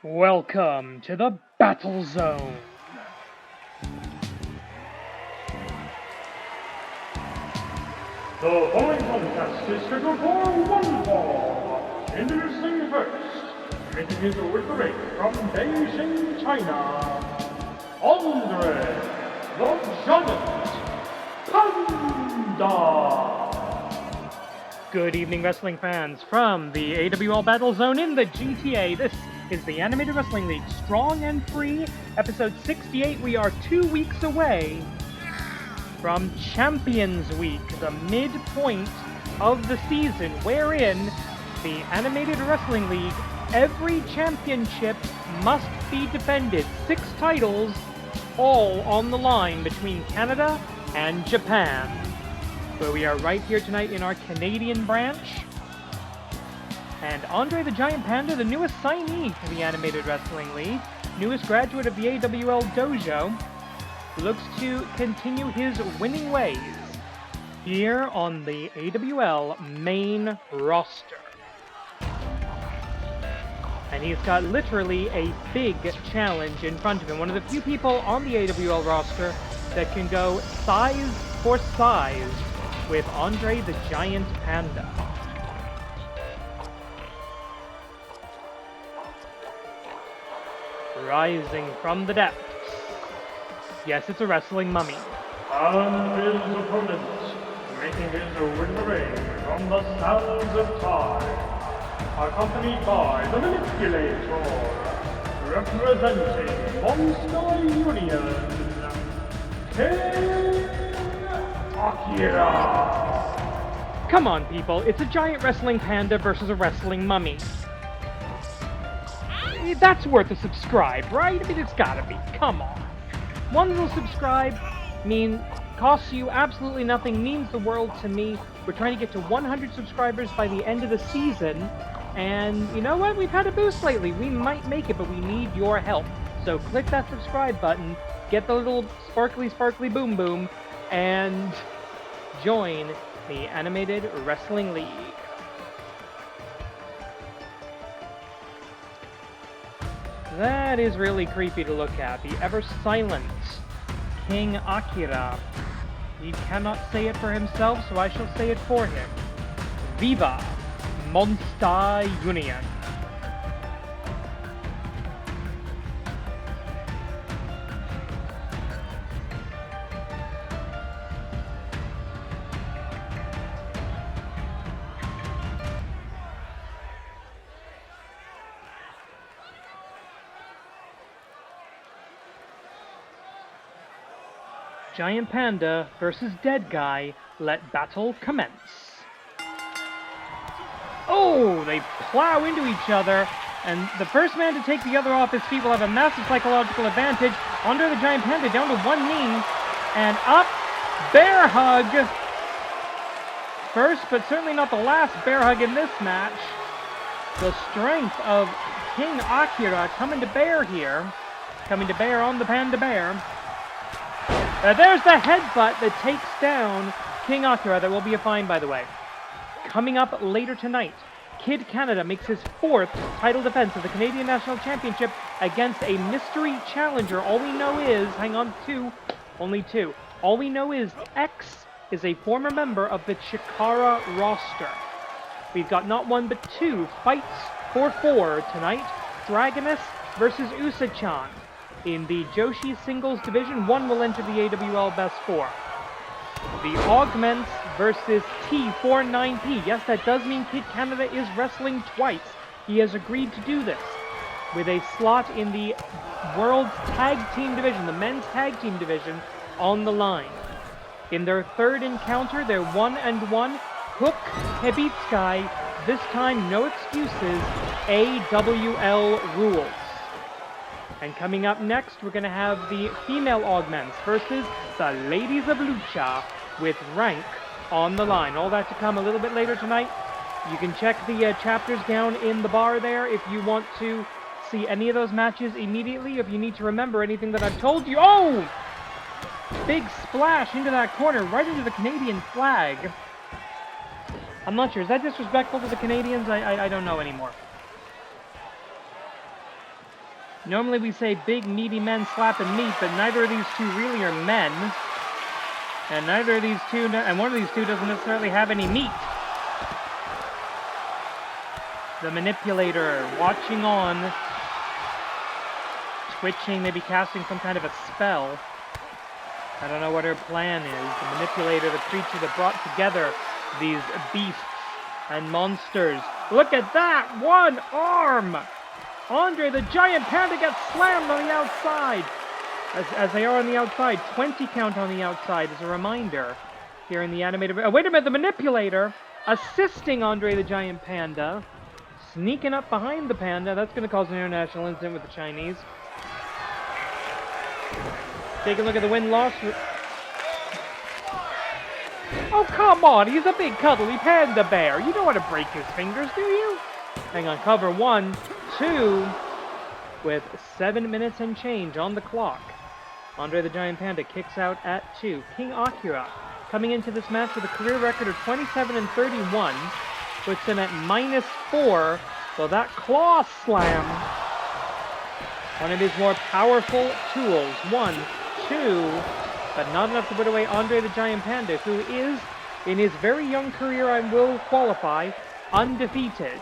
Welcome to the Battle Zone. The following contest is scheduled for one fall. Introducing first, making his way to the ring from Beijing, China, Andre the Giant Panda. Good evening, wrestling fans from the AWL Battle Zone in the GTA. This is the Animated Wrestling League Strong and Free, episode 68. We are 2 weeks away from Champions Week, the midpoint of the season, wherein the Animated Wrestling League, every championship must be defended. 6 titles, all on the line between Canada and Japan. Where we are right here tonight in our Canadian branch. And Andre the Giant Panda, the newest signee to the Animated Wrestling League, newest graduate of the AWL Dojo, looks to continue his winning ways here on the AWL main roster. And he's got literally a big challenge in front of him. One of the few people on the AWL roster that can go size for size with Andre the Giant Panda. Rising from the depths. Yes, it's a wrestling mummy. And his opponent, making his way to the ring from the sands of time, accompanied by the Manipulator, representing Monster Union, King Akira. Come on, people. It's a giant wrestling panda versus a wrestling mummy. That's worth a subscribe, right? I mean, it's gotta be. Come on. One little subscribe costs you absolutely nothing, means the world to me. We're trying to get to 100 subscribers by the end of the season. And you know what? We've had a boost lately. We might make it, but we need your help. So click that subscribe button, get the little sparkly, sparkly boom boom, and join the Animated Wrestling League. That is really creepy to look at. The ever-silent King Akira. He cannot say it for himself, so I shall say it for him. Viva Monster Union. Giant Panda versus Dead Guy, let battle commence. Oh, they plow into each other, and the first man to take the other off his feet will have a massive psychological advantage. Andre the Giant Panda down to one knee, and up, bear hug. First, but certainly not the last bear hug in this match. The strength of King Akira coming to bear here, coming to bear on the Panda Bear. There's the headbutt that takes down King Akira. That will be a fine, by the way. Coming up later tonight, Kid Canada makes his 4th title defense of the Canadian National Championship against a mystery challenger. All we know is, only two. All we know is X is a former member of the Chikara roster. We've got not one but 2 fights for 4 tonight. Dragoness versus Usa-chan. In the Joshi singles division, 1 will enter the AWL Best 4. The Augments versus T49P. Yes, that does mean Kid Canada is wrestling twice. He has agreed to do this with a slot in the World's Tag Team Division, the Men's Tag Team Division, on the line. In their 3rd encounter, they're 1-1. Hook Hebitsukai. This time, no excuses. AWL rules. And coming up next, we're going to have the female Augments versus the Ladies of Lucha with rank on the line. All that to come a little bit later tonight. You can check the chapters down in the bar there if you want to see any of those matches immediately, if you need to remember anything that I've told you. Oh! Big splash into that corner, right into the Canadian flag. I'm not sure. Is that disrespectful to the Canadians? I don't know anymore. Normally we say big, meaty men slapping meat, but neither of these two really are men. And neither of these two, and one of these two doesn't necessarily have any meat. The manipulator watching on, twitching, maybe casting some kind of a spell. I don't know what her plan is. The manipulator, the creature that brought together these beasts and monsters. Look at that! One arm! Andre the Giant Panda gets slammed on the outside. As they are on the outside. 20 count on the outside as a reminder. Here in the animated... Oh, wait a minute, the manipulator assisting Andre the Giant Panda. Sneaking up behind the panda. That's going to cause an international incident with the Chinese. Take a look at the win-loss. Oh, come on. He's a big, cuddly panda bear. You don't want to break his fingers, do you? Hang on. Cover 1, 2, with 7 minutes and change on the clock. Andre the Giant Panda kicks out at 2. King Akira coming into this match with a career record of 27-31. Puts him at -4. So that claw slam, one of his more powerful tools. 1, 2, but not enough to put away Andre the Giant Panda, who is, in his very young career, I will qualify, undefeated.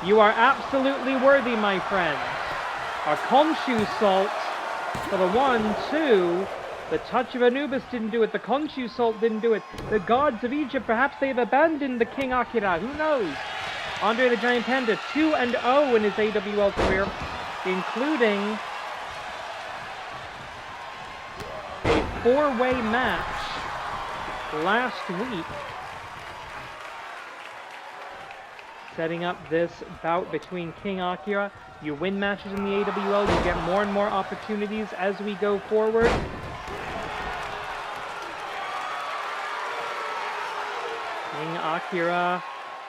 You are absolutely worthy, my friends. A Khonshu salt for the 1, 2. The touch of Anubis didn't do it. The Khonshu salt didn't do it. The gods of Egypt, perhaps they've abandoned the King Akira. Who knows? Andre the Giant Panda, 2-0 in his AWL career, including a 4-way match last week. Setting up this bout between King Akira. You win matches in the AWL, you get more and more opportunities as we go forward. King Akira,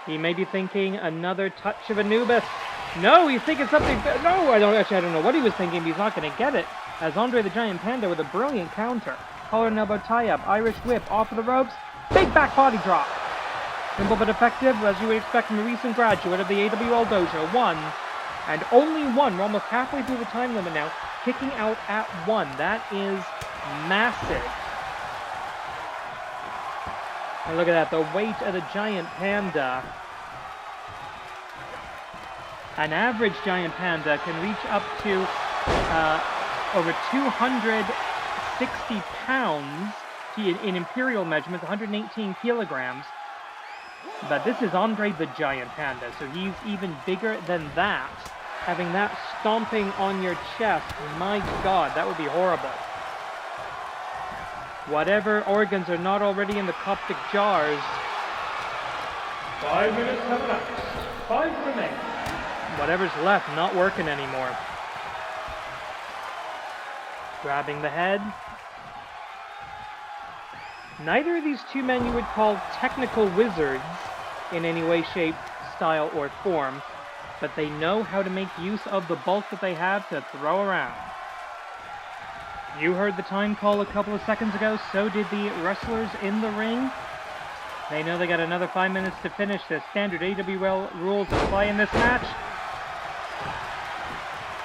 he may be thinking another touch of Anubis. No, he's thinking something. No, I don't know what he was thinking, but he's not going to get it. As Andre the Giant Panda with a brilliant counter. Collar and elbow tie-up, Irish whip, off of the ropes, big back body drop. Simple but effective, as you would expect from a recent graduate of the AWL Dojo. 1, and only 1. We're almost halfway through the time limit now. Kicking out at 1. That is massive. And look at that, the weight of the Giant Panda. An average Giant Panda can reach up to over 260 pounds in imperial measurements, 118 kilograms. But this is Andre the Giant Panda, so he's even bigger than that. Having that stomping on your chest, my God, that would be horrible. Whatever organs are not already in the Coptic jars. 5 minutes have elapsed. 5 remain. Whatever's left, not working anymore. Grabbing the head. Neither of these two men you would call technical wizards in any way, shape, style, or form, but they know how to make use of the bulk that they have to throw around. You heard the time call a couple of seconds ago, so did the wrestlers in the ring. They know they got another 5 minutes to finish this. Standard AWL rules apply in this match.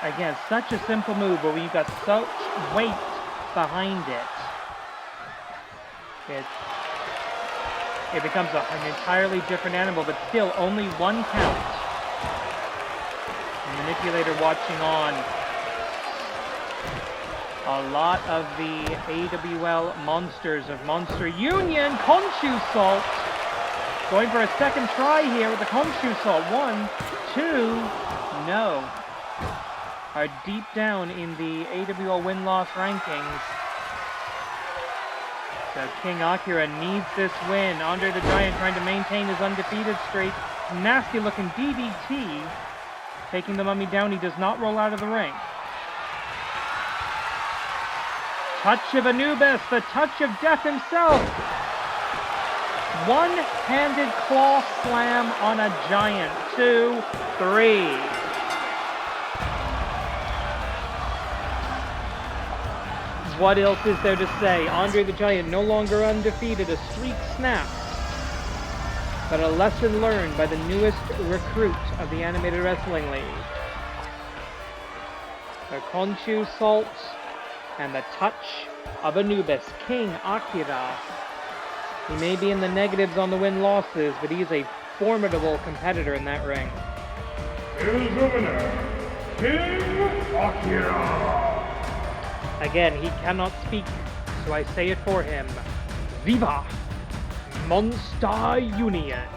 Again, such a simple move, but when you've got such weight behind it, it becomes an entirely different animal, but still only 1 count. The manipulator watching on. A lot of the AWL monsters of Monster Union. Khonshu Salt. Going for a second try here with the Khonshu Salt. 1, 2, no. Are deep down in the AWL win-loss rankings. So King Akira needs this win. Andre the Giant trying to maintain his undefeated streak. Nasty looking DDT. Taking the mummy down. He does not roll out of the ring. Touch of Anubis. The touch of death himself. One-handed claw slam on a giant. 2, 3. What else is there to say? Andre the Giant no longer undefeated. A streak snapped. But a lesson learned by the newest recruit of the Animated Wrestling League. The Konshu Salt, and the touch of Anubis, King Akira. He may be in the negatives on the win-losses, but he's a formidable competitor in that ring. Here's the winner, King Akira. Again, he cannot speak, so I say it for him. Viva Monster Union!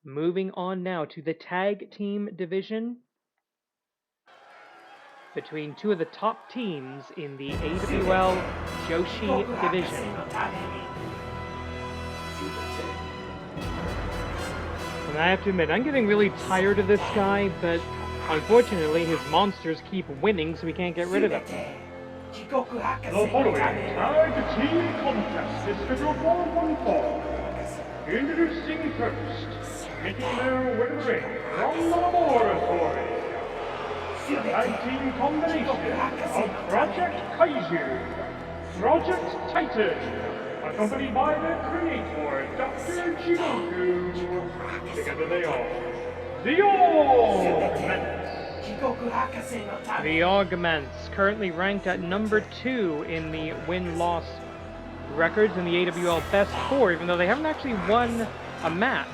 Moving on now to the tag team division between two of the top teams in the AWL Joshi division. And I have to admit, I'm getting really tired of this guy, but unfortunately his monsters keep winning, so we can't get rid of them. The following tag team contest is scheduled for one fall. Introducing first, making their way to the ring from the laboratory. Tag team combination of Project Kaiju, Project Titan, accompanied by their creator, Dr. Jigoku. Together they are the Augments. The Augments, currently ranked at number 2 in the win-loss records in the AWL Best 4, even though they haven't actually won a match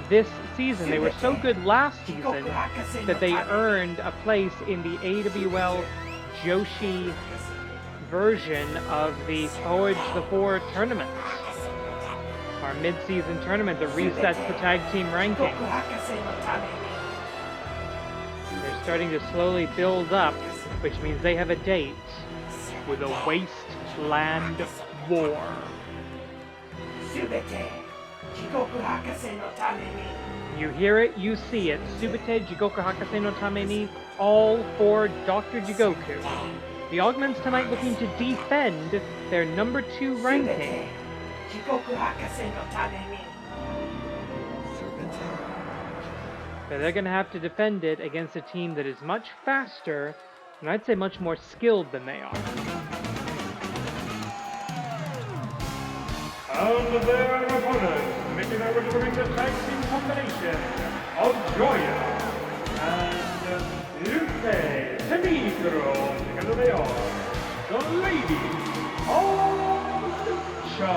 this season. They were so good last season that they earned a place in the AWL Joshi version of the Forge the 4 tournament. Our mid-season tournament that resets the tag team ranking. They're starting to slowly build up, which means they have a date with a Wasteland War. You hear it, you see it. Subite Jigoku Hakase no Tameni, all for Dr. Jigoku. The Augments tonight looking to defend their number 2 ranking. But they're going to have to defend it against a team that is much faster, and I'd say much more skilled than they are. And their opponents, making their way to the ring, the tag team combination of Joya and Lucha. Together they are the Ladies of Lucha.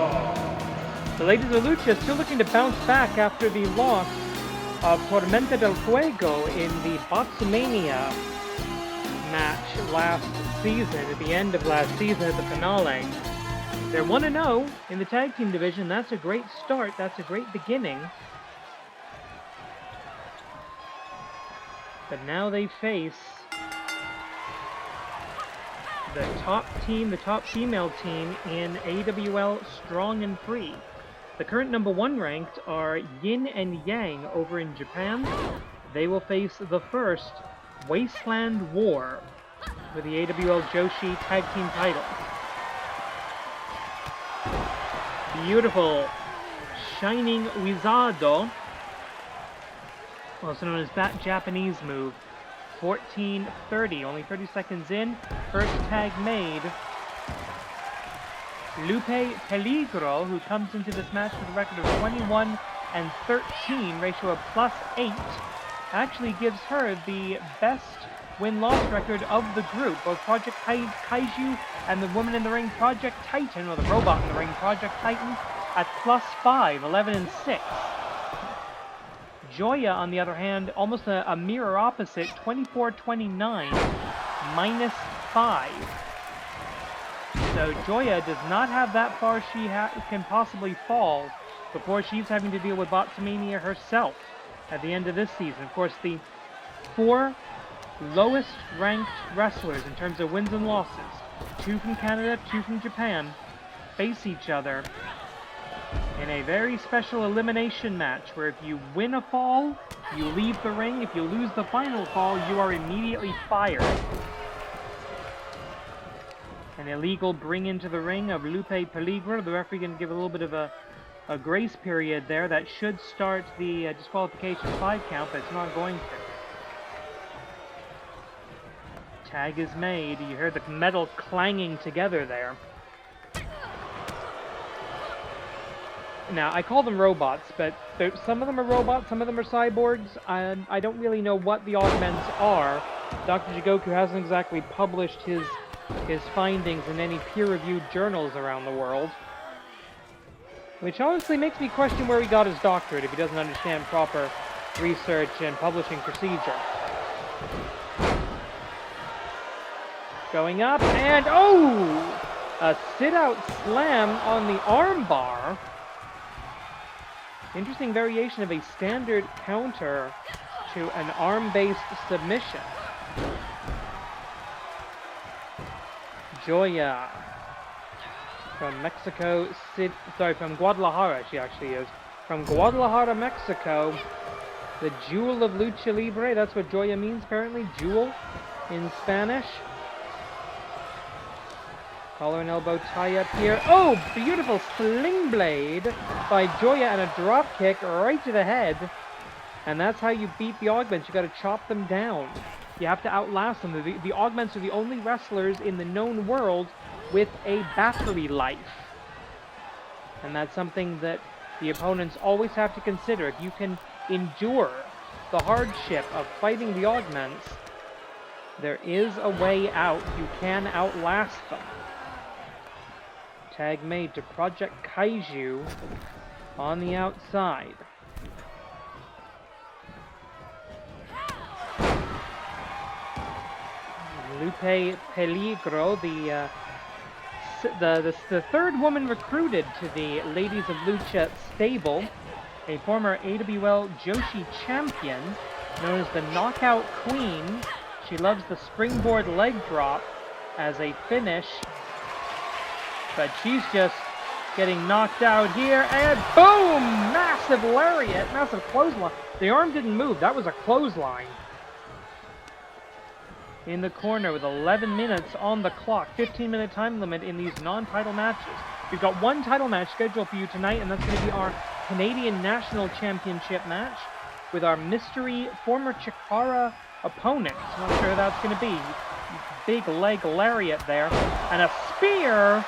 The Ladies of Lucha still looking to bounce back after the loss of Tormenta del Fuego in the Botsmania match last season, at the end of last season at the finale. They're 1-0 in the tag team division. That's a great start. That's a great beginning. But now they face the top team, the top female team in AWL Strong and Free. The current number 1 ranked are Yin and Yang over in Japan. They will face the first Wasteland War for the AWL Joshi Tag Team titles. Beautiful Shining Wizardo, also known as that Japanese move. 14:30, only 30 seconds in. First tag made. Lupe Peligro, who comes into this match with a record of 21-13, ratio of +8, actually gives her the best win-loss record of the group. Both Project Kaiju and the woman in the ring, Project Titan, or the robot in the ring, Project Titan, at +5, 11-6. Joya, on the other hand, almost a mirror opposite, 24-29, -5. So Joya does not have that far she can possibly fall before she's having to deal with Botsmania herself at the end of this season. Of course, the 4 lowest ranked wrestlers in terms of wins and losses, 2 from Canada, 2 from Japan, face each other in a very special elimination match where if you win a fall, you leave the ring. If you lose the final fall, you are immediately fired. An illegal bring into the ring of Lupe Peligro. The referee going to give a little bit of a grace period there. That should start the disqualification 5 count, but it's not going to. Tag is made. You hear the metal clanging together there. Now, I call them robots, but some of them are robots, some of them are cyborgs. I don't really know what the augments are. Dr. Jigoku hasn't exactly published his findings in any peer-reviewed journals around the world. Which honestly makes me question where he got his doctorate if he doesn't understand proper research and publishing procedure. Going up, and oh! A sit-out slam on the armbar. Interesting variation of a standard counter to an arm-based submission. Joya from Mexico City, from Guadalajara she actually is. From Guadalajara, Mexico, the jewel of Lucha Libre, that's what Joya means apparently, jewel in Spanish. Collar and elbow tie up here. Oh, beautiful sling blade by Joya and a drop kick right to the head. And that's how you beat the Augments. You got to chop them down. You have to outlast them. The Augments are the only wrestlers in the known world with a battery life. And that's something that the opponents always have to consider. If you can endure the hardship of fighting the Augments, there is a way out. You can outlast them. Tag made to Project Kaiju on the outside. Lupe Peligro, the third woman recruited to the Ladies of Lucha stable, a former AWL Joshi champion known as the Knockout Queen. She loves the springboard leg drop as a finish. But she's just getting knocked out here, and boom! Massive lariat, massive clothesline. The arm didn't move, that was a clothesline. In the corner with 11 minutes on the clock, 15-minute time limit in these non-title matches. We've got one title match scheduled for you tonight, and that's going to be our Canadian National Championship match with our mystery former Chikara opponent. Not sure who that's going to be. Big leg lariat there, and a spear.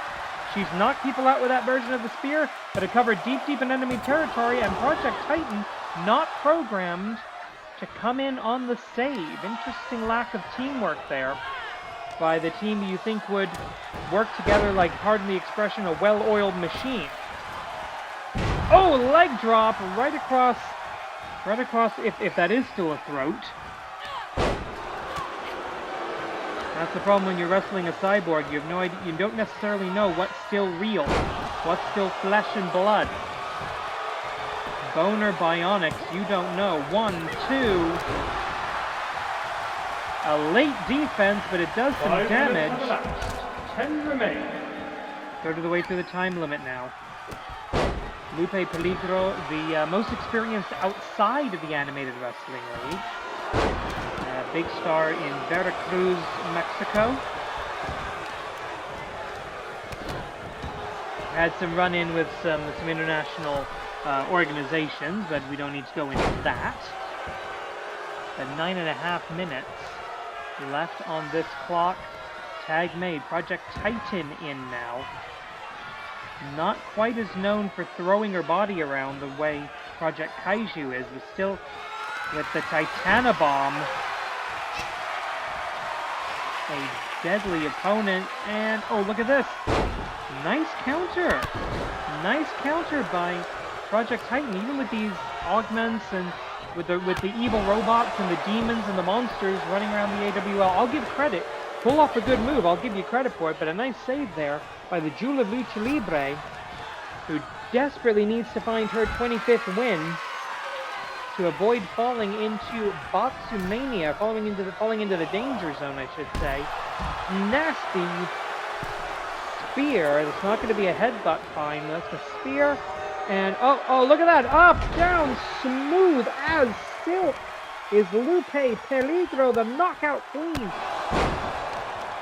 She's knocked people out with that version of the spear, but it covered deep in enemy territory, and Project Titan not programmed to come in on the save. Interesting lack of teamwork there by the team you think would work together like, pardon the expression, a well-oiled machine. Oh, leg drop right across, if that is still a throat. That's the problem when you're wrestling a cyborg. You have no idea, you don't necessarily know what's still real, what's still flesh and blood. Bone or bionics, you don't know. 1, 2. A late defense, but it does some damage. 10 remain. Third of the way through the time limit now. Lupe Peligro, the most experienced outside of the animated wrestling league. Big star in Veracruz, Mexico. Had some run-in with some international organizations, but we don't need to go into that. 9.5 minutes left on this clock. Tag made. Project Titan in now. Not quite as known for throwing her body around the way Project Kaiju is, but still with the Titanabomb. A deadly opponent, and oh, look at this. Nice counter. Nice counter by Project Titan, even with these augments and with the evil robots and the demons and the monsters running around the AWL. I'll give credit. Pull off a good move, I'll give you credit for it, but a nice save there by the Jewel of Lucha Libre, who desperately needs to find her 25th win to avoid falling into Boxumania, falling into the danger zone, I should say. Nasty spear. It's not going to be a headbutt fine. That's a spear. And oh, look at that! Up, down, smooth as silk is Lupe Peligro, the knockout queen.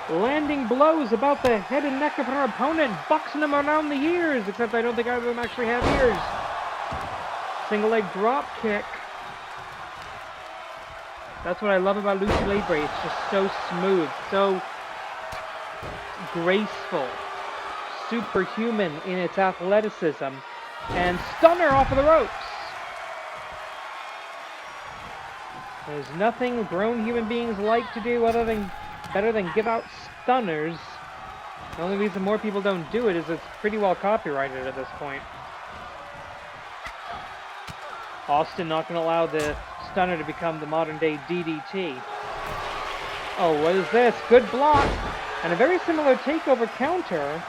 Landing blows about the head and neck of her opponent, boxing them around the ears, except I don't think either of them actually have ears. Single leg drop kick. That's what I love about Lucha Libre. It's just so smooth, so graceful, superhuman in its athleticism. And stunner off of the ropes. There's nothing grown human beings like to do better than give out stunners. The only reason more people don't do it is it's pretty well copyrighted at this point. Austin not going to allow the stunner to become the modern day DDT. Oh, what is this? Good block! And a very similar takeover counter.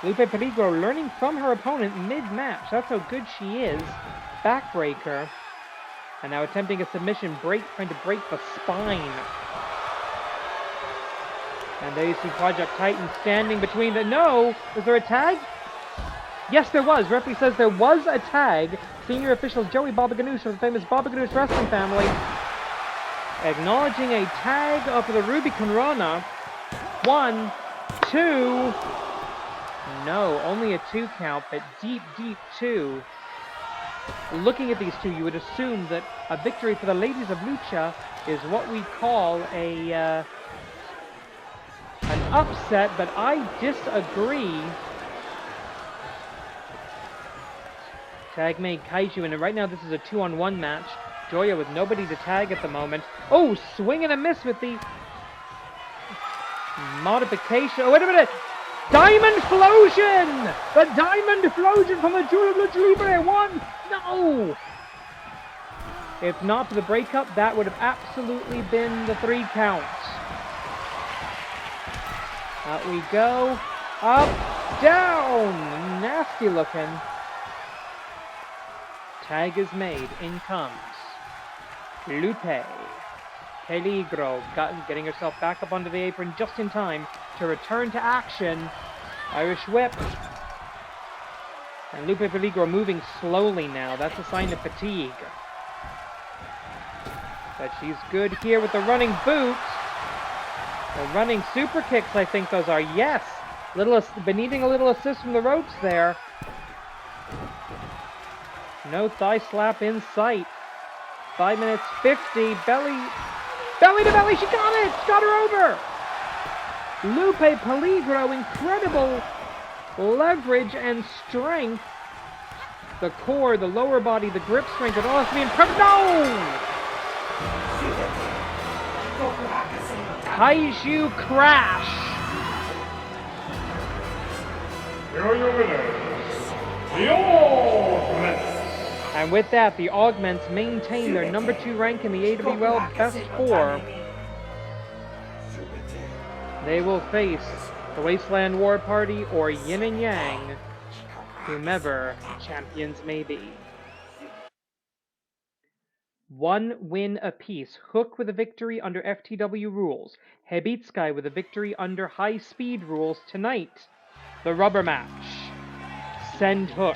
Lupe Peligro learning from her opponent mid-match. That's how good she is. Backbreaker. And now attempting a submission break, trying to break the spine. And there you see Project Titan standing between the... No! Was there a tag? Yes, there was. Referee says there was a tag. Senior official Joey Baba Ganoush of the famous Baba Ganoush wrestling family acknowledging a tag up the Ruby Corona. 1, 2... No, only a 2 count, but deep 2. Looking at these two, you would assume that a victory for the ladies of Lucha is what we call an upset, but I disagree. Tag made Kaiju, and right now this is a 2-on-1 match. Joya with nobody to tag at the moment. Oh, swing and a miss with the modification. Oh, wait a minute! Diamond Explosion! The Diamond Explosion from the Jewel of Lucha Libre 1! No! If not for the breakup, that would have absolutely been the 3 count. Out we go. Up, down! Nasty looking. Tag is made. In comes Lupe Peligro, getting herself back up onto the apron just in time to return to action. Irish whip. And Lupe Peligro moving slowly now. That's a sign of fatigue. But she's good here with the running boot. The running super kicks, I think those are. Yes! Been needing a little assist from the ropes there. No thigh slap in sight. 5 minutes 50. Belly to belly, she got it! She got her over! Lupe Peligro, incredible leverage and strength. The core, the lower body, the grip strength, it all has to be incredible. No! Kaiju crash. Here are your winners, the Augments. And with that, the Augments maintain their number 2 rank in the AWL Best 4. They will face the Wasteland War Party or Yin and Yang, whomever champions may be. 1 win apiece. Hook with a victory under FTW rules. Hebitsukai with a victory under high speed rules tonight. The rubber match. Send Hook.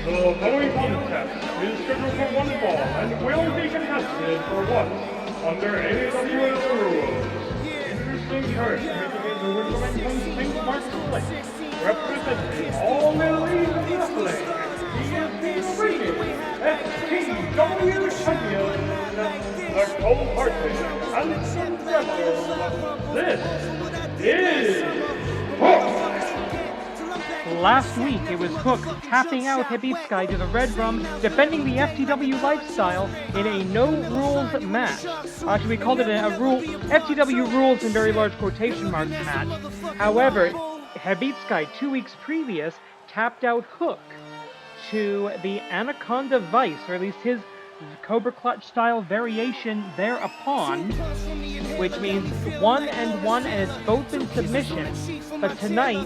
The following contest is scheduled for 1 fall and will be contested for what? Under AWL rules. Interesting character making it the women from St. Mark's Place. Representing all Middle East wrestling. He is the reigning FTW champion, the cold-hearted, handsome wrestler. This is Hook. Last week, it was Hook tapping out Hebitsukai to the Red Rum, defending the FTW lifestyle in a no-rules match. Actually, we called it FTW rules in very large quotation marks match. However, Hebitsukai, 2 weeks previous, tapped out Hook to the Anaconda Vice, or at least his Cobra Clutch style variation thereupon, which means 1 and 1, and it's both in submission. But tonight,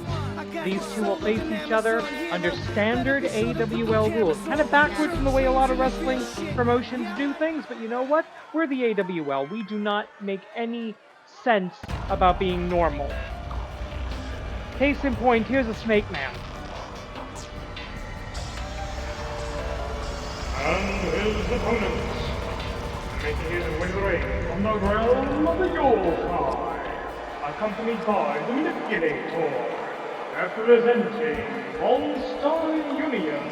these two will face each other under standard AWL rules. Kind of backwards from the way a lot of wrestling promotions do things, but you know what? We're the AWL. We do not make any sense about being normal. Case in point, here's a Snake Man. And his opponent, making his way to the ring from the realm of the Yokai, accompanied by the Manipulator, representing All-Star Union,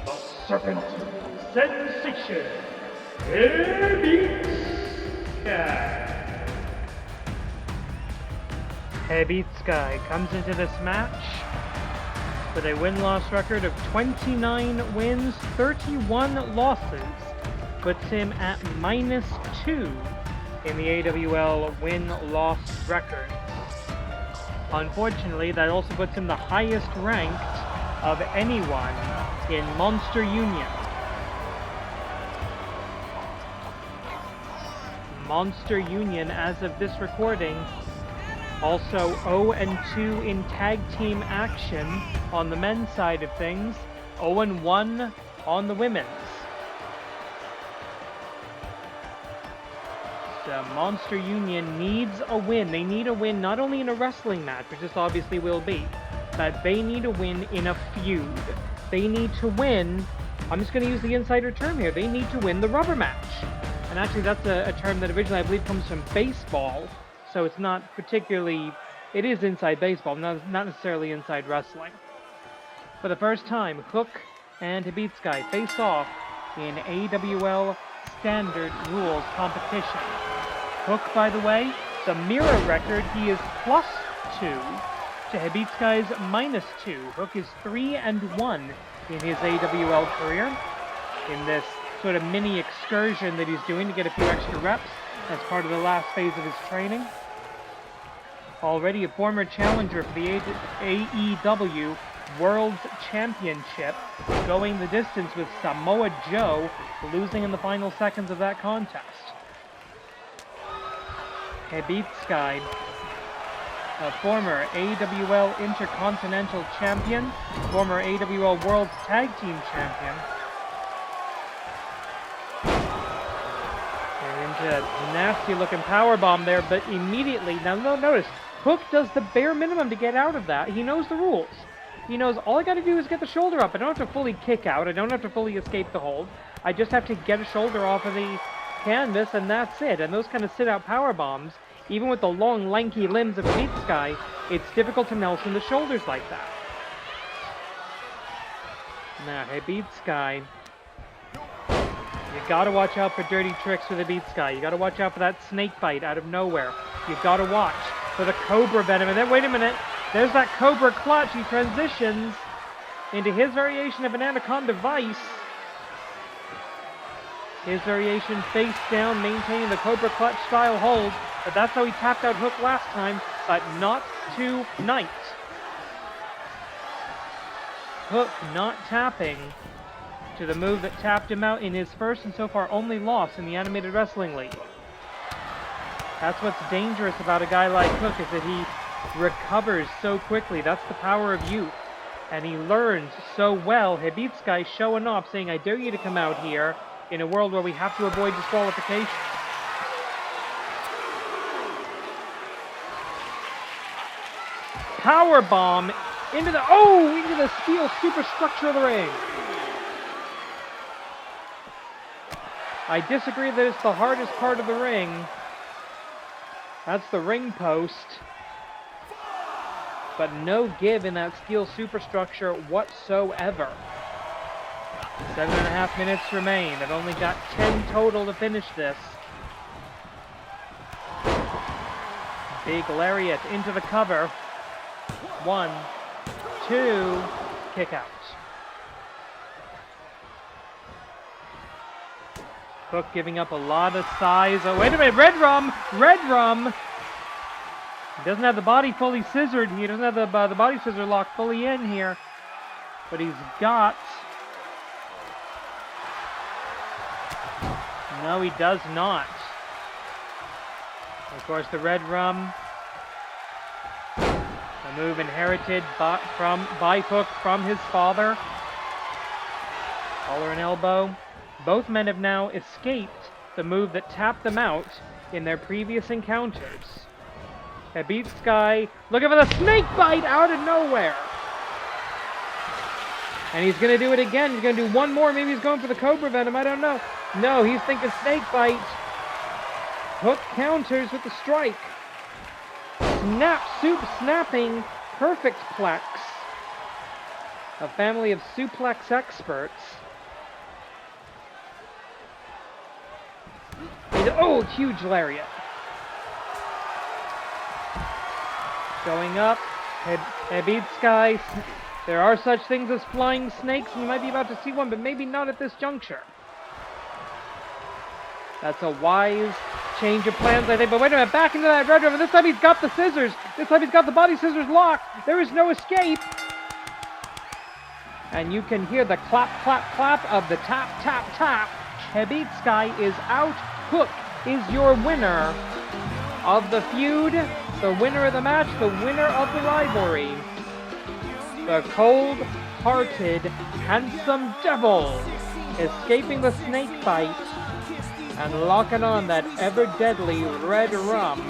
the Serpent Sensation, Hebitsukai. Hebitsukai comes into this match with a win-loss record of 29 wins, 31 losses. Puts him at -2 in the AWL win-loss record. Unfortunately, that also puts him the highest ranked of anyone in Monster Union. Monster Union, as of this recording, also 0-2 in tag team action on the men's side of things, 0-1 on the women's. So Monster Union needs a win. They need a win not only in a wrestling match, which this obviously will be, but they need a win in a feud. They need to win, I'm just going to use the insider term here, they need to win the rubber match. And actually that's a term that originally I believe comes from baseball, so it's not particularly, it is inside baseball, not necessarily inside wrestling. For the first time, Hook and Hebitsukai face off in AWL Standard Rules competition. Hook, by the way, the mirror record, he is +2 to Hebitzukai's -2. Hook is 3-1 in his AWL career in this sort of mini excursion that he's doing to get a few extra reps as part of the last phase of his training. Already a former challenger for the AEW World Championship, going the distance with Samoa Joe, losing in the final seconds of that contest. Hebitsukai, a former AWL Intercontinental Champion, former AWL World Tag Team Champion. And into a nasty looking powerbomb there, but immediately, now notice, Hook does the bare minimum to get out of that. He knows the rules. He knows all I gotta do is get the shoulder up. I don't have to fully kick out. I don't have to fully escape the hold. I just have to get a shoulder off of the canvas, and that's it. And those kind of sit-out power bombs, even with the long, lanky limbs of Hebitsukai, it's difficult to Nelson the shoulders like that. Now, Hebitsukai, you gotta watch out for dirty tricks with Hebitsukai. You gotta watch out for that snake bite out of nowhere. You gotta watch for the Cobra Venom. And then, wait a minute, there's that Cobra Clutch. He transitions into his variation of an Anaconda Vice. His variation face down, maintaining the Cobra Clutch style hold. But that's how he tapped out Hook last time, but not tonight. Hook not tapping to the move that tapped him out in his first and so far only loss in the Animated Wrestling League. That's what's dangerous about a guy like Hook, is that he recovers so quickly. That's the power of youth. And he learns so well. Hebitsukai showing off, saying, I dare you to come out here in a world where we have to avoid disqualification. Powerbomb into the steel superstructure of the ring. I disagree that it's the hardest part of the ring. That's the ring post. But no give in that steel superstructure whatsoever. 7.5 minutes remain. They've only got 10 total to finish this. Big lariat into the cover. 1, 2, kick out. Hook giving up a lot of size. Oh, wait a minute, Red Rum! He doesn't have the body fully scissored. He doesn't have the body scissor lock fully in here. But he's got... No, he does not. Of course, the Red Rum, a move inherited by Hook from his father. Collar and elbow. Both men have now escaped the move that tapped them out in their previous encounters. Hebitsukai looking for the snake bite out of nowhere. And he's going to do it again. He's going to do one more. Maybe he's going for the Cobra Venom. I don't know. No, he's thinking snake bite. Hook counters with the strike. Snapping perfect plex. A family of suplex experts. Oh, huge lariat. Going up. Hebitsukai. There are such things as flying snakes, and you might be about to see one, but maybe not at this juncture. That's a wise change of plans, I think. But wait a minute, back into that red room. And this time he's got the scissors. This time he's got the body scissors locked. There is no escape. And you can hear the clap, clap, clap of the tap, tap, tap. Hebitsukai is out. Hook is your winner of the feud, the winner of the match, the winner of the rivalry. The cold-hearted, handsome devil escaping the snake fight and locking on that ever-deadly red rum.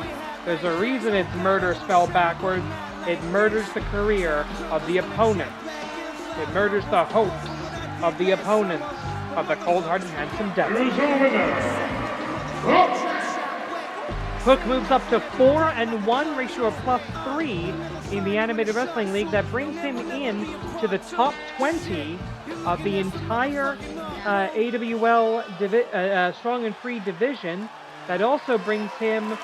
There's a reason it's murder spelled backwards. It murders the career of the opponents. It murders the hopes of the opponents of the cold-hearted, handsome devil. Hook moves up to 4-1, ratio of +3 in the Animated Wrestling League. That brings him in to the top 20 of the entire AWL Strong and Free division. That also brings him,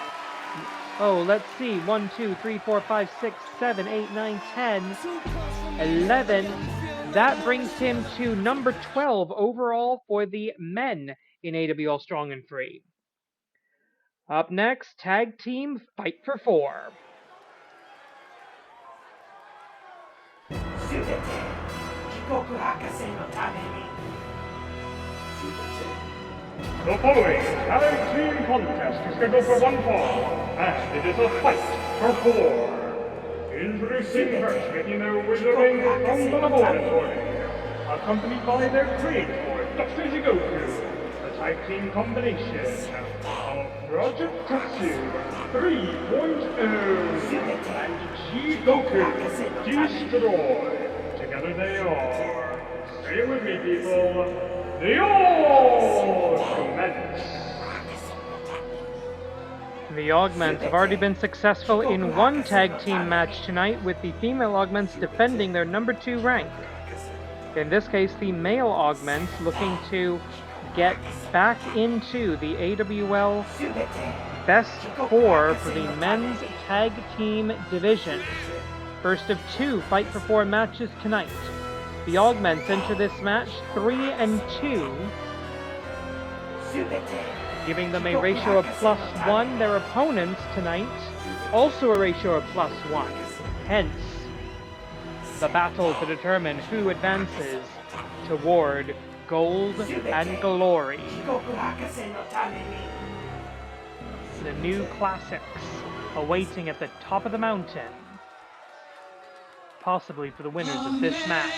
let's see, 1, 2, 3, 4, 5, 6, 7, 8, 9, 10, 11. That brings him to number 12 overall for the men in AWL Strong and Free. Up next, Tag Team Fight for 4. The following tag team contest is scheduled for one fall, and it is a fight for 4. Introducing first, making their way to the ring from the laboratory, accompanied by their creator, Dr. Jigoku, the tag team combination of Project Tetsu 3.0 and Jigoku Destroy. Together they are, say it with me people, the Augments. The Augments have already been successful in one tag team match tonight, with the female Augments defending their number 2 rank. In this case, the male Augments looking to get back into the AWL Best 4 for the men's tag team division. First of 2 Fight for 4 matches tonight. The Augments enter this match 3-2, giving them a ratio of +1. Their opponents tonight, also a ratio of +1. Hence, the battle to determine who advances toward gold and glory. The new classics awaiting at the top of the mountain, possibly for the winners of this match.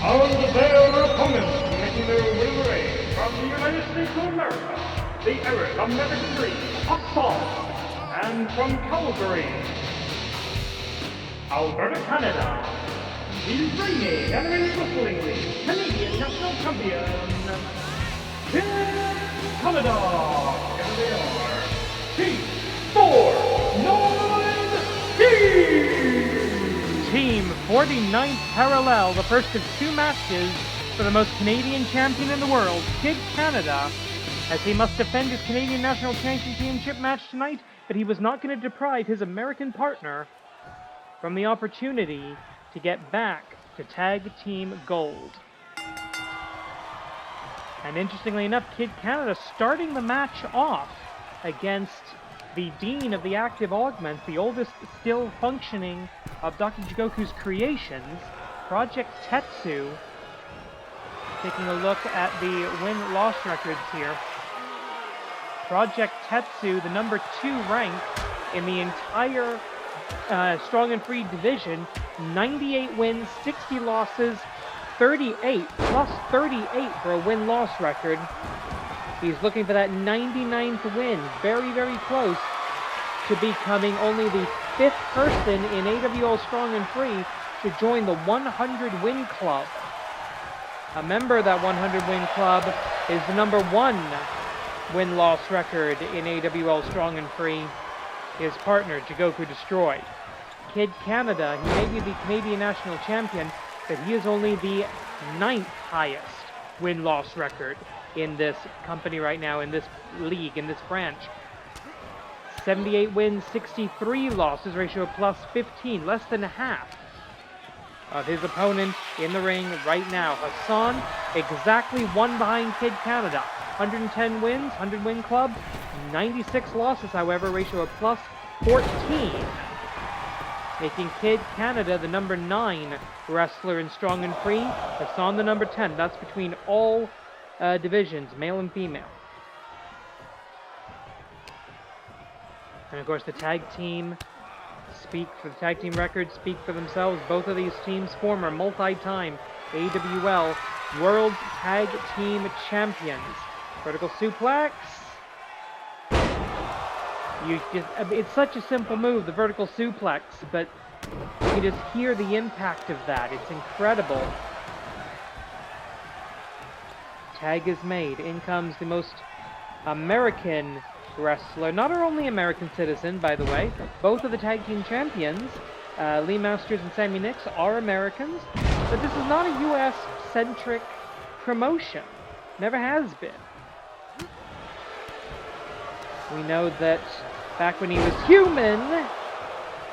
And their opponents, making their way from the United States of America, the Eric American Dream, Akira, and from Calgary, Alberta, Canada, the reigning Animated Wrestling League Canadian National Champion, Kid Canada. Here they are, Team 49th Parallel, the first of 2 matches for the most Canadian champion in the world, Kid Canada, as he must defend his Canadian National Championship match tonight, but he was not going to deprive his American partner from the opportunity to get back to Tag Team Gold. And interestingly enough, Kid Canada starting the match off against the Dean of the Active Augments, the oldest still functioning of Dr. Jigoku's creations, Project Tetsu. Taking a look at the win-loss records here. Project Tetsu, the number 2 rank in the entire Strong and Free division, 98 wins, 60 losses, 38 plus 38 for a win-loss record. He's looking for that 99th win, very, very close to becoming only the 5th person in AWL Strong and Free to join the 100-win club. A member of that 100-win club is the number 1 win-loss record in AWL Strong and Free, his partner, Jigoku Destroy. Kid Canada, he may be the Canadian National Champion, but he is only the 9th highest win-loss record in this company right now, in this league, in this branch. 78 wins, 63 losses, ratio of plus 15, less than half of his opponent in the ring right now. Hassan, exactly one behind Kid Canada. 110 wins, 100 win club, 96 losses, however, ratio of plus 14. Making Kid Canada the number 9 wrestler in Strong and Free. Hassan the number 10. That's between all divisions, male and female. And of course the tag team tag team records speak for themselves. Both of these teams former multi-time AWL World Tag Team Champions. Vertical suplex. It's such a simple move, the vertical suplex, but you just hear the impact of that. It's incredible. Tag is made. In comes the most American wrestler, not our only American citizen, by the way. Both of the tag team champions, Lee Masters and Sammy Nix, are Americans, but this is not a US-centric promotion. Never has been. We know that back when he was human,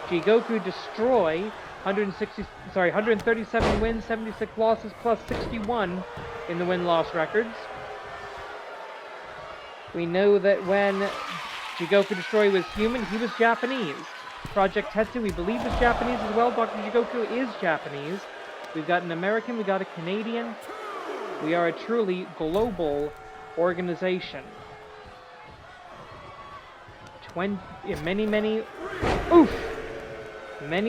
Jigoku Destroy, 137 wins, 76 losses, plus 61 in the win-loss records. We know that when Jigoku Destroy was human, he was Japanese. Project Tetsu, we believe, is Japanese as well. Dr. Jigoku is Japanese. We've got an American, we got a Canadian. We are a truly global organization. Many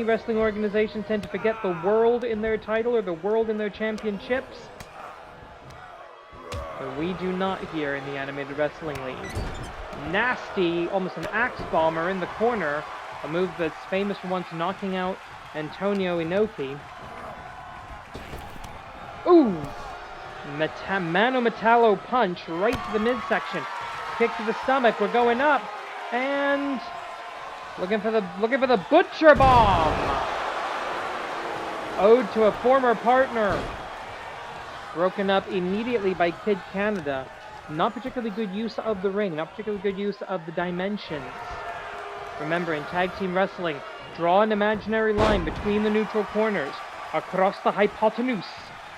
wrestling organizations tend to forget the world in their title or the world in their championships. But we do not here in the Animated Wrestling League. Nasty, almost an axe bomber in the corner. A move that's famous for once knocking out Antonio Inoki. Ooh! Mano Metallo punch right to the midsection. Kick to the stomach. We're going up. And looking for the Butcher Bomb. Ode to a former partner. Broken up immediately by Kid Canada. Not particularly good use of the ring. Not particularly good use of the dimensions. Remember, in tag team wrestling, draw an imaginary line between the neutral corners across the hypotenuse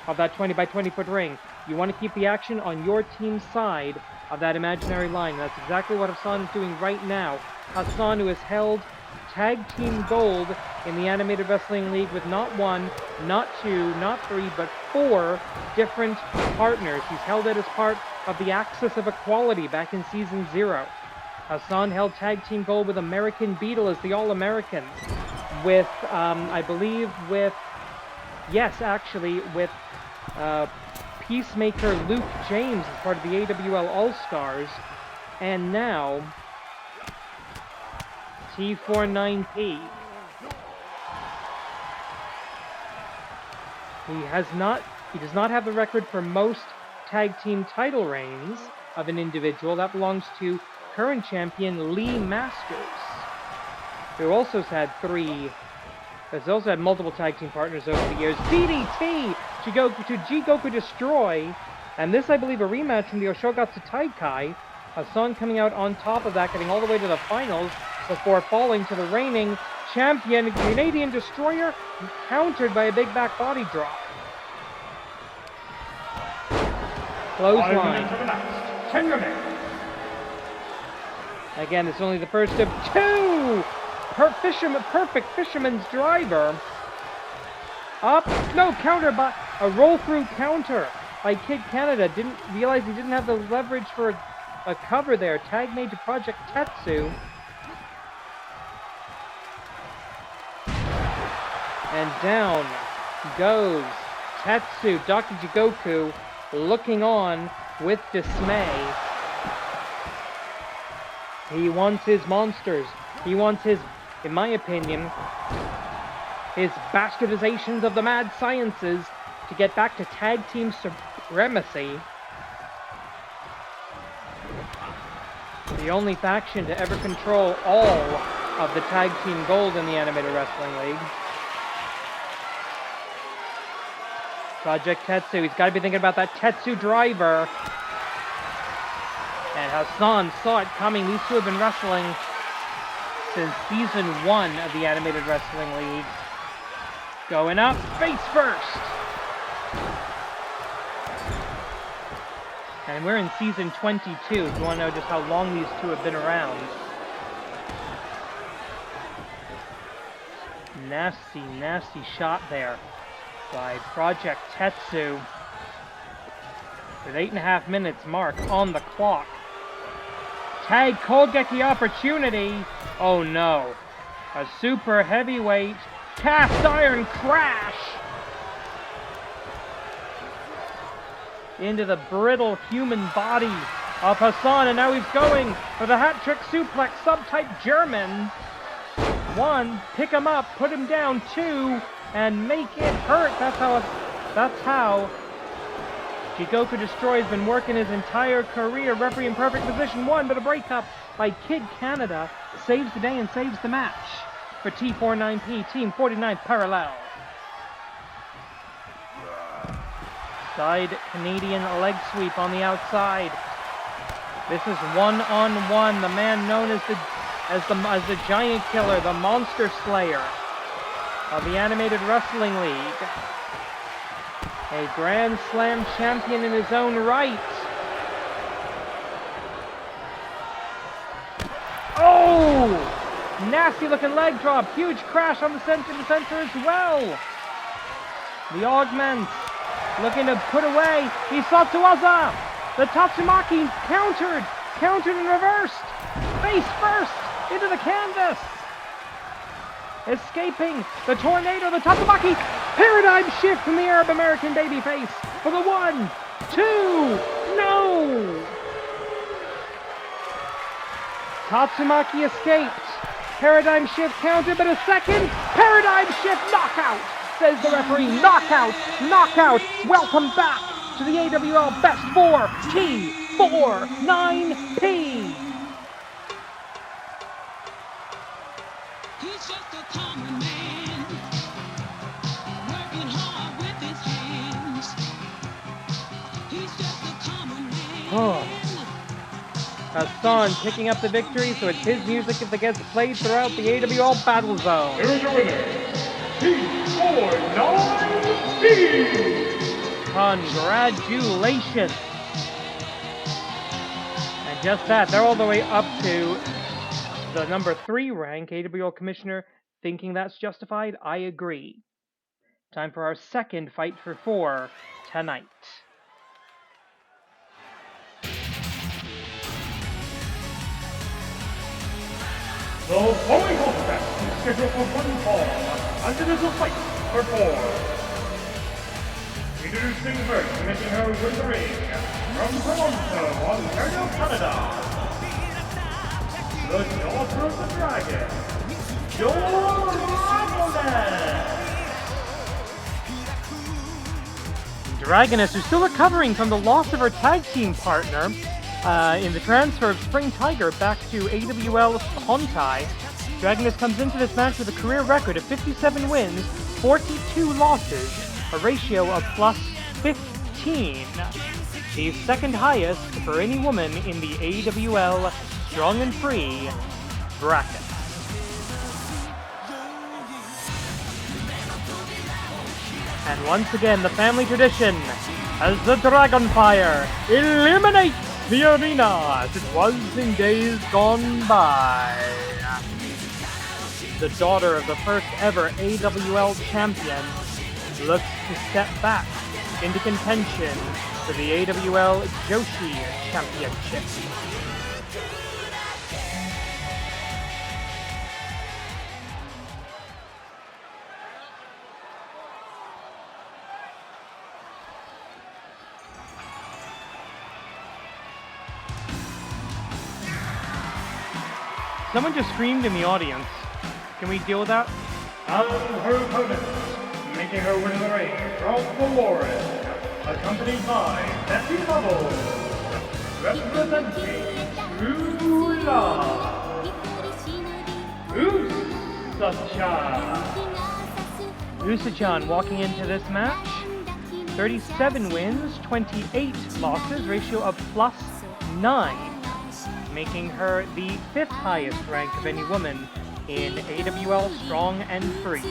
of that 20 by 20 foot ring. You want to keep the action on your team's side of that imaginary line. That's exactly what Hassan is doing right now. Hassan, who has held tag team gold in the Animated Wrestling League with not one, not two, not three, but 4 different partners. He's held it as part of the Axis of Equality back in Season 0. Hassan held tag team gold with American Beetle as the All-Americans. With, I believe with, yes, actually, with Peacemaker Luke James as part of the AWL All-Stars. And now, T49P. He does not have the record for most tag team title reigns of an individual. That belongs to current champion Lee Masters, who also has also had multiple tag team partners over the years. DDT to Jigoku Destroy, and this, I believe, a rematch from the Oshogatsu Taikai. Hassan coming out on top of that, getting all the way to the finals before falling to the reigning champion, Canadian Destroyer, countered by a big back body drop. Clothesline. Again, it's only the first of 2! Perfect Fisherman's Driver. Up. No, counter by a roll-through counter by Kid Canada. Didn't realize he didn't have the leverage for a cover there. Tag made to Project Tetsu. And down goes Tetsu. Dr. Jigoku looking on with dismay. He wants his monsters. He wants his, in my opinion, his bastardizations of the mad sciences to get back to tag team supremacy. The only faction to ever control all of the tag team gold in the Animated Wrestling League. Project Tetsu, he's got to be thinking about that Tetsu driver. And Hassan saw it coming. These two have been wrestling since Season 1 of the Animated Wrestling League. Going up, face first! And we're in Season 22, if you want to know just how long these two have been around. Nasty, nasty shot there by Project Tetsu. With 8.5 minutes mark on the clock. Tag Kogeki opportunity. Oh no. A super heavyweight cast iron crash into the brittle human body of Hassan, and now he's going for the hat trick suplex, subtype German. 1, pick him up, put him down. 2, and make it hurt. That's how Jigoku Destroy has been working his entire career. Referee in perfect position. 1, but a breakup by Kid Canada saves the day and saves the match for T49P, Team 49th Parallel. Side Canadian leg sweep on the outside. This is 1-on-1. The man known as the Giant Killer, the Monster Slayer of the Animated Wrestling League. A Grand Slam champion in his own right. Oh! Nasty looking leg drop. Huge crash on the center as well. The Augments looking to put away. He saw Tuaza. The Tatsumaki countered and reversed. Face first into the canvas. Escaping the tornado, the Tatsumaki. Paradigm shift from the Arab American babyface for the 1, 2, no! Tatsumaki escaped. Paradigm shift counter, but a second. Paradigm shift knockout, says the referee. Knockout, knockout. Welcome back to the AWL Best 4 T49P. He's just a common man, working hard with his hands. He's just a common man. Oh. Hassan picking up the victory, so it's his music that gets played throughout the AWL Battle Zone. Here's your winner, T49P! Congratulations! And just that, they're all the way up to the number 3 rank. AWL Commissioner thinking that's justified? I agree. Time for our second fight for 4 tonight. The following contest is scheduled for 1 fall, and it is a fight for 4. Introducing first, making her way to the ring, from Toronto, Ontario, Canada, the daughter of the dragon, Dragoness, who's still recovering from the loss of her tag team partner in the transfer of Spring Tiger back to AWL Hontai. Dragoness comes into this match with a career record of 57 wins, 42 losses, a ratio of plus 15. The second highest for any woman in the AWL Strong and Free bracket. And once again, the family tradition, as the Dragonfire eliminates the arena as it was in days gone by. The daughter of the first ever AWL champion looks to step back into contention for the AWL Joshi Championship. Someone just screamed in the audience. Can we deal with that? And her opponent, making her way to the ring, from the Warren, accompanied by Betty Bubble, representing Lucha, Usa-chan walking into this match. 37 wins, 28 losses, ratio of +9, making her the 5th highest rank of any woman in AWL Strong and Free.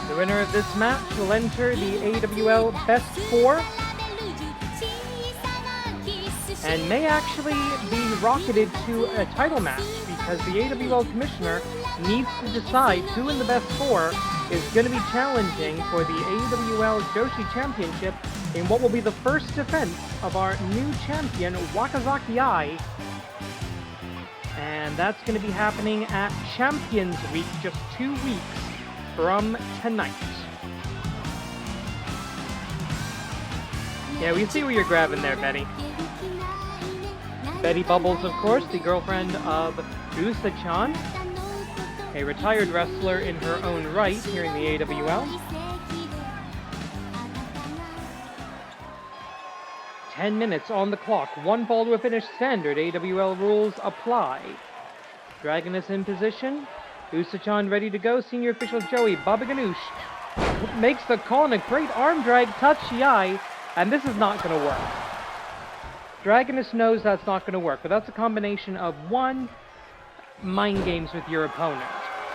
The winner of this match will enter the AWL Best 4 and may actually be rocketed to a title match because the AWL Commissioner needs to decide who in the Best 4 is going to be challenging for the AWL Joshi Championship in what will be the first defense of our new champion, Wakazaki Ai. And that's going to be happening at Champions Week, just 2 weeks from tonight. Yeah, we see what you're grabbing there, Betty. Betty Bubbles, of course, the girlfriend of Usa-chan, a retired wrestler in her own right here in the AWL. 10 minutes on the clock, 1 fall to a finish, standard AWL rules apply. Dragoness in position, Usa-chan ready to go, senior official Joey Babaganoush makes the call and a great arm drag touch Yai, and this is not going to work. Dragoness knows that's not going to work, but that's a combination of 1, mind games with your opponent.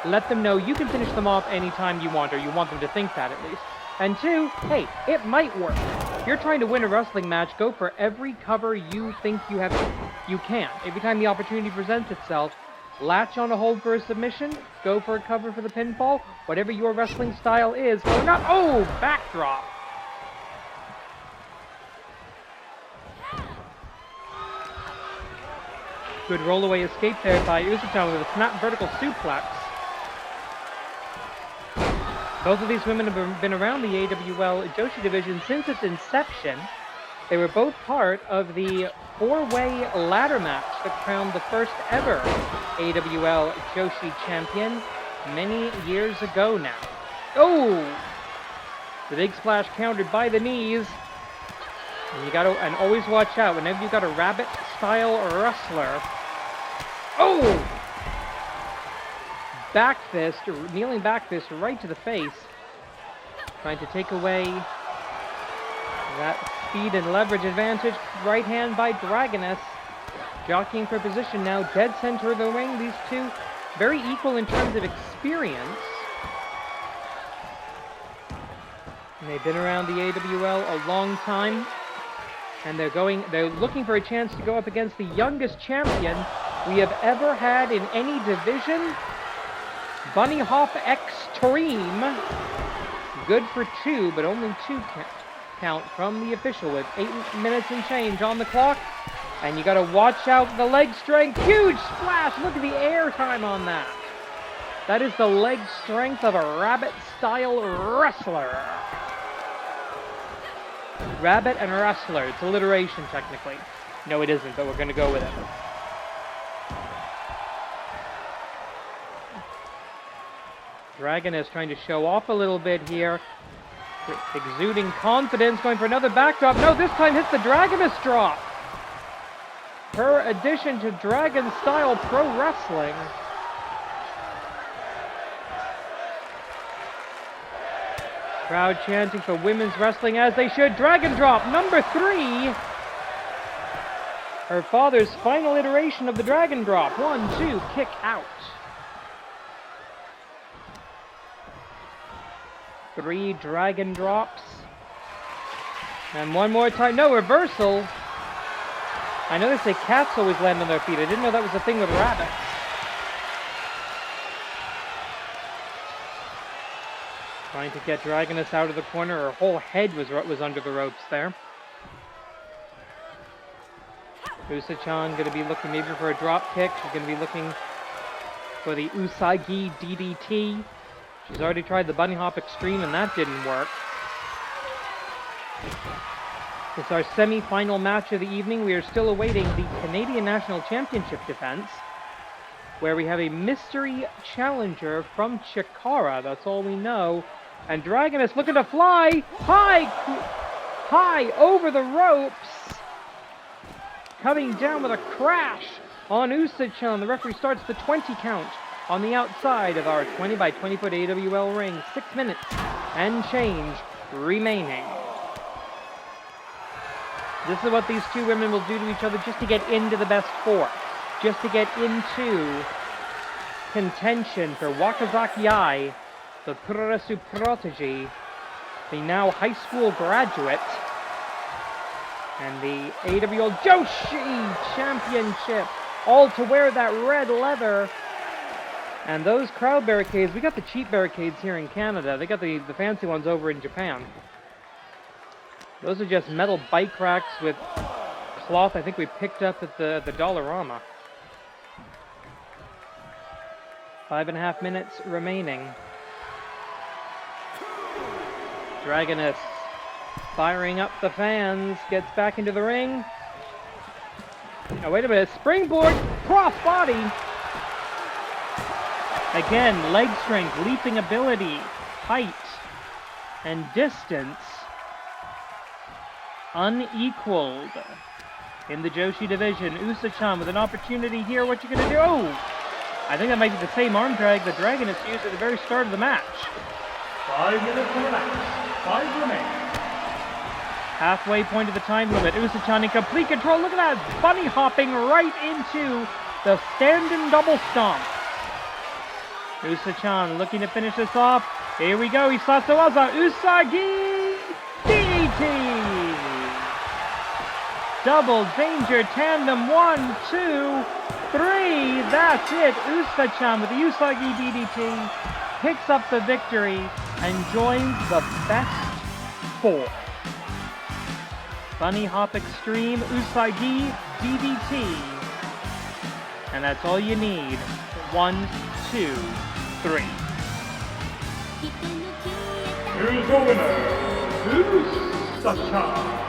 Let them know you can finish them off anytime you want, or you want them to think that at least. And 2, hey, it might work. You're trying to win a wrestling match, go for every cover you think you can. Every time the opportunity presents itself, latch on a hold for a submission, go for a cover for the pinfall, whatever your wrestling style is. Oh, backdrop. Good rollaway escape there by Usa-chan with a snap vertical suplex. Both of these women have been around the AWL Joshi division since its inception. They were both part of the 4-way ladder match that crowned the first ever AWL Joshi champion many years ago now. Oh! The big splash countered by the knees. And always watch out whenever you got a rabbit-style wrestler. Oh! Back fist, kneeling back fist right to the face. Trying to take away that speed and leverage advantage. Right hand by Dragoness. Jockeying for position now, dead center of the ring. These two very equal in terms of experience. And they've been around the AWL a long time. And they're looking for a chance to go up against the youngest champion we have ever had in any division. Bunny Hop Extreme. Good for 2, but only 2 count from the official with 8 minutes and change on the clock. And you gotta watch out the leg strength. Huge splash! Look at the air time on that. That is the leg strength of a rabbit-style wrestler. Rabbit and wrestler. It's alliteration, technically. No, it isn't, but we're going to go with it. Dragoness trying to show off a little bit here. Exuding confidence, going for another backdrop. No, this time hits the Dragoness drop. Her addition to Dragon-style pro wrestling. Crowd chanting for women's wrestling as they should. Dragon drop, number 3. Her father's final iteration of the Dragon drop. 1, 2, kick out. 3 Dragon drops. And one more time. No, reversal. I know they say cats always land on their feet. I didn't know that was a thing with rabbits. Trying to get Dragoness out of the corner. Her whole head was under the ropes there. Usa-chan going to be looking maybe for a drop kick. She's going to be looking for the Usagi DDT. She's already tried the Bunny Hop Extreme and that didn't work. It's our semi-final match of the evening. We are still awaiting the Canadian National Championship defense, where we have a mystery challenger from Chikara. That's all we know. And Dragoness looking to fly high over the ropes. Coming down with a crash on Usa-chan. The referee starts the 20 count on the outside of our 20 by 20 foot AWL ring. 6 minutes and change remaining. This is what these two women will do to each other just to get into the best four. Just to get into contention for Wakazaki Ai, the Puroresu protege, the now high school graduate, and the AWL Joshi Championship, all to wear that red leather. And those crowd barricades, we got the cheap barricades here in Canada. They got the fancy ones over in Japan. Those are just metal bike racks with cloth I think we picked up at the Dollarama. 5.5 minutes remaining. Dragoness firing up the fans, gets back into the ring. Oh, wait a minute, springboard, cross body. Again, leg strength, leaping ability, height, and distance unequaled in the Joshi division. Usa-chan with an opportunity here. What you gonna do? Oh! I think that might be the same arm drag the Dragoness used at the very start of the match. 5 minutes to relax. 5 remain. Halfway point of the time limit. Usa-chan in complete control. Look at that! Bunny hopping right into the stand-in double stomp. Usa-chan looking to finish this off. Here we go. Hisasawaza Usagi DDT. Double danger tandem. 1, 2, 3. That's it. Usa-chan with the Usagi DDT picks up the victory and joins the best four. Bunny hop extreme Usagi DDT. And that's all you need. 1, 2, 3. Here's the winner, Usa-chan.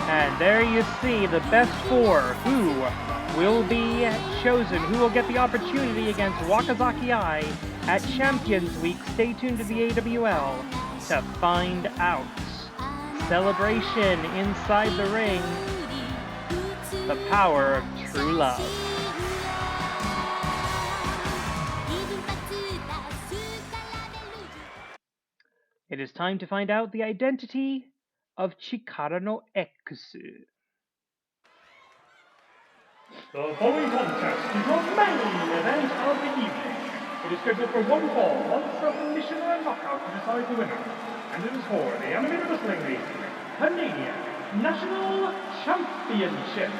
And there you see the best four who will be chosen, who will get the opportunity against Wakazaki Ai at Champions Week. Stay tuned to the AWL to find out. Celebration inside the ring. The power of true love. It is time to find out the identity of Chikara no X. The following contest is your main event of the evening. It is scheduled for one fall, one submission or a knockout to decide the winner. And it is for the Animated Wrestling League Canadian National Championship.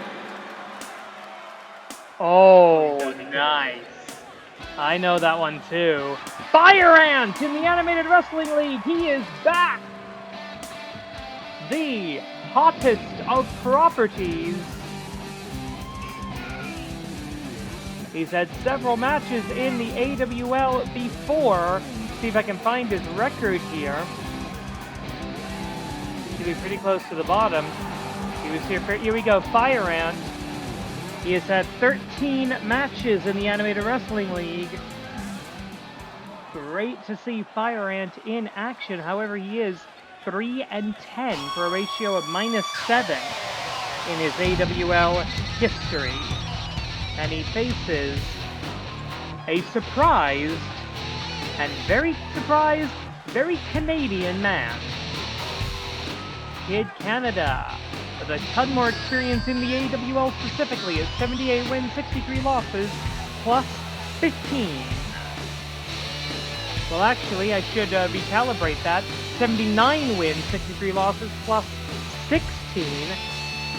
Oh, nice. I know that one too. Fire Ant in the Animated Wrestling League. He is back. The hottest of properties. He's had several matches in the AWL before. See if I can find his record here. Should be pretty close to the bottom. He was here we go, Fire Ant. He has had 13 matches in the Animated Wrestling League. Great to see Fire Ant in action. However, he is 3-10 for a ratio of -7 in his AWL history. And he faces a surprised and very surprised, very Canadian man. Kid Canada, with a ton more experience in the AWL specifically, at 78 wins, 63 losses, plus 15. Well, actually, I should recalibrate that. 79 wins, 63 losses, plus 16.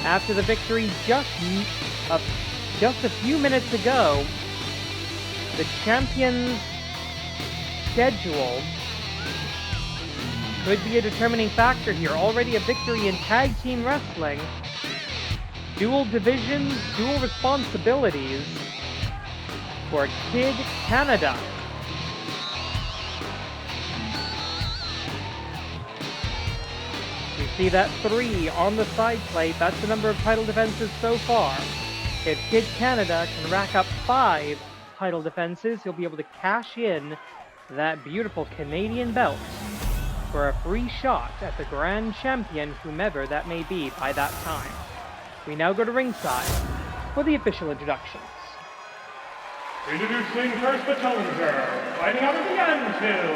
After the victory just a few minutes ago, the champion's schedule could be a determining factor here. Already a victory in tag team wrestling, dual divisions, dual responsibilities for Kid Canada. You see that 3 on the side plate. That's the number of title defenses so far. If Kid Canada can rack up 5 title defenses, he'll be able to cash in that beautiful Canadian belt for a free shot at the Grand Champion, whomever that may be by that time. We now go to ringside for the official introductions. Introducing first the challenger, fighting out of the anthill.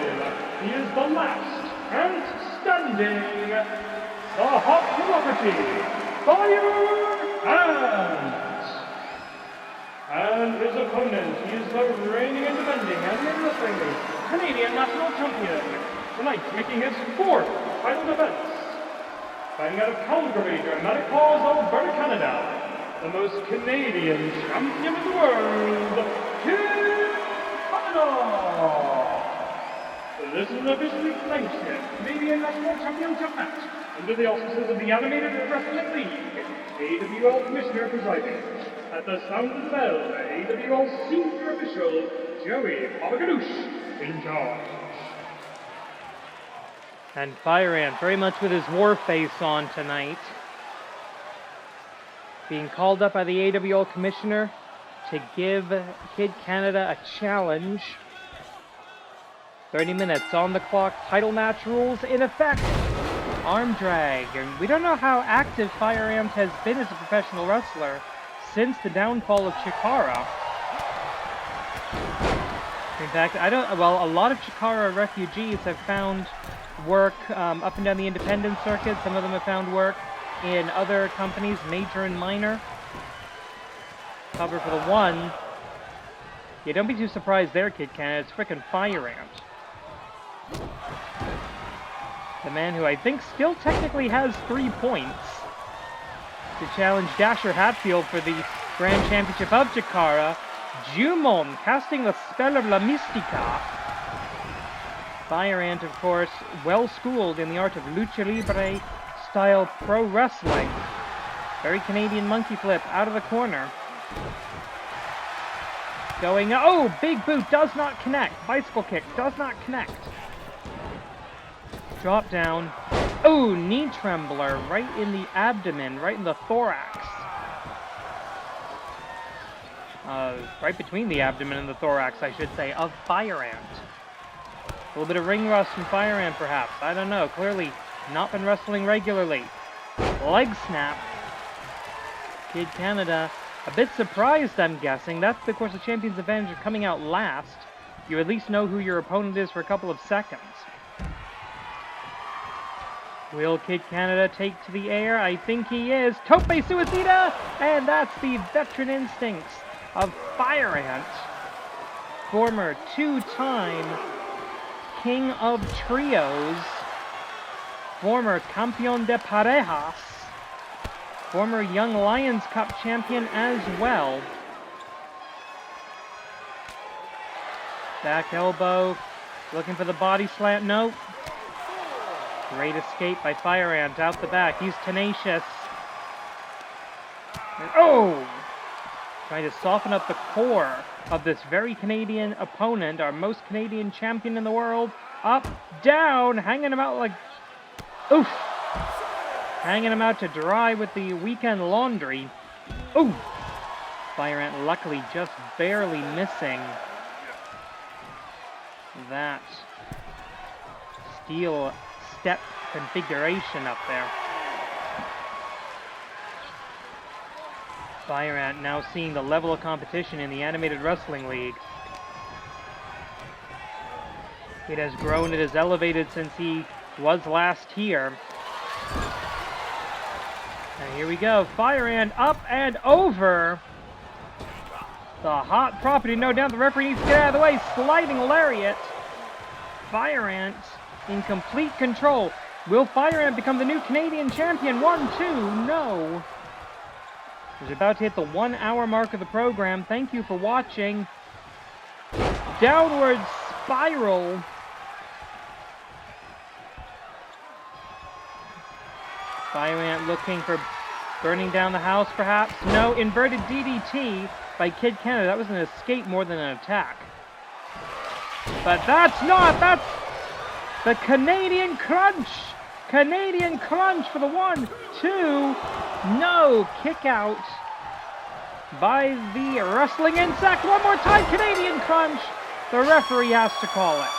He is the last and standing, the hot property, Fire and his opponent, he is the reigning and defending Amateur Wrestling League Canadian National Champion. Tonight, making his 4th title defense. Fighting out of Calgary, Dramatic Falls, Alberta, Canada. The most Canadian champion in the world, Panda. This is an officially sanctioned Canadian National Championship match under the auspices of the Animated Wrestling League. AWL Commissioner presiding. At the sound of the bell, AWL Senior Official Joey Papaganoush in charge. And Fire Ant very much with his war face on tonight. Being called up by the AWL Commissioner to give Kid Canada a challenge. 30 minutes on the clock, title match rules in effect. Arm drag, and we don't know how active Fire Ant has been as a professional wrestler since the downfall of Chikara. In fact, a lot of Chikara refugees have found work up and down the independent circuit. Some of them have found work in other companies, major and minor. Cover for the one. Yeah, don't be too surprised there, Kid Canada. It's frickin' Fire Ant. The man who I think still technically has 3 points to challenge Dasher Hatfield for the Grand Championship of Chikara. Jumon casting the spell of La Mystica. Fire Ant, of course, well schooled in the art of Lucha Libre style pro wrestling. Very Canadian monkey flip out of the corner. Going, oh, big boot does not connect. Bicycle kick does not connect. Drop down. Oh, knee trembler right in the abdomen, right in the thorax. Right between the abdomen and the thorax, I should say, of Fire Ant. A little bit of ring rust from Fire Ant, perhaps. I don't know. Clearly not been wrestling regularly. Leg snap. Kid Canada, a bit surprised, I'm guessing. That's, of course, the champion's advantage of coming out last. You at least know who your opponent is for a couple of seconds. Will Kid Canada take to the air? I think he is. Tope Suicida! And that's the veteran instincts of Fire Ant. Former 2-time King of Trios. Former Campeón de Parejas. Former Young Lions Cup champion as well. Back elbow. Looking for the body slam. Nope. Great escape by Fire Ant out the back. He's tenacious. And, oh! Trying to soften up the core of this very Canadian opponent, our most Canadian champion in the world. Up, down, hanging him out like... Oof! Hanging him out to dry with the weekend laundry. Ooh! Fire Ant luckily just barely missing that steel step configuration up there. Fire Ant now seeing the level of competition in the Animated Wrestling League. It has grown, it has elevated since he was last here. And here we go, Fire Ant up and over. The hot property, no doubt the referee needs to get out of the way. Sliding lariat. Fire Ant in complete control. Will Fire Ant become the new Canadian champion? 1, 2, no. He's about to hit the 1 hour mark of the program. Thank you for watching. Downward spiral. Fire Ant looking for burning down the house, perhaps. No, inverted DDT by Kid Canada. That was an escape more than an attack. But that's not, that's the Canadian Crunch. Canadian Crunch for the 1, 2, no, kick out by the Wrestling Insect. One more time, Canadian Crunch. The referee has to call it.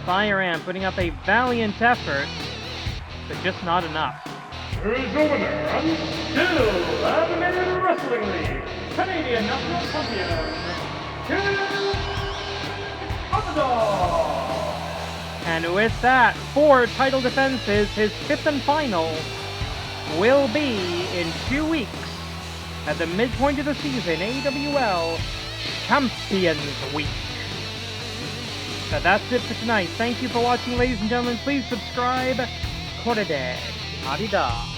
Fire Ant putting up a valiant effort, but just not enough. Here's your winner, and still Animated Wrestling League Canadian National Champion, Panda. And with that, 4 title defenses, his 5th and final, will be in 2 weeks at the midpoint of the season, AWL Champions Week. So that's it for tonight. Thank you for watching, ladies and gentlemen. Please subscribe. Korede. Arida.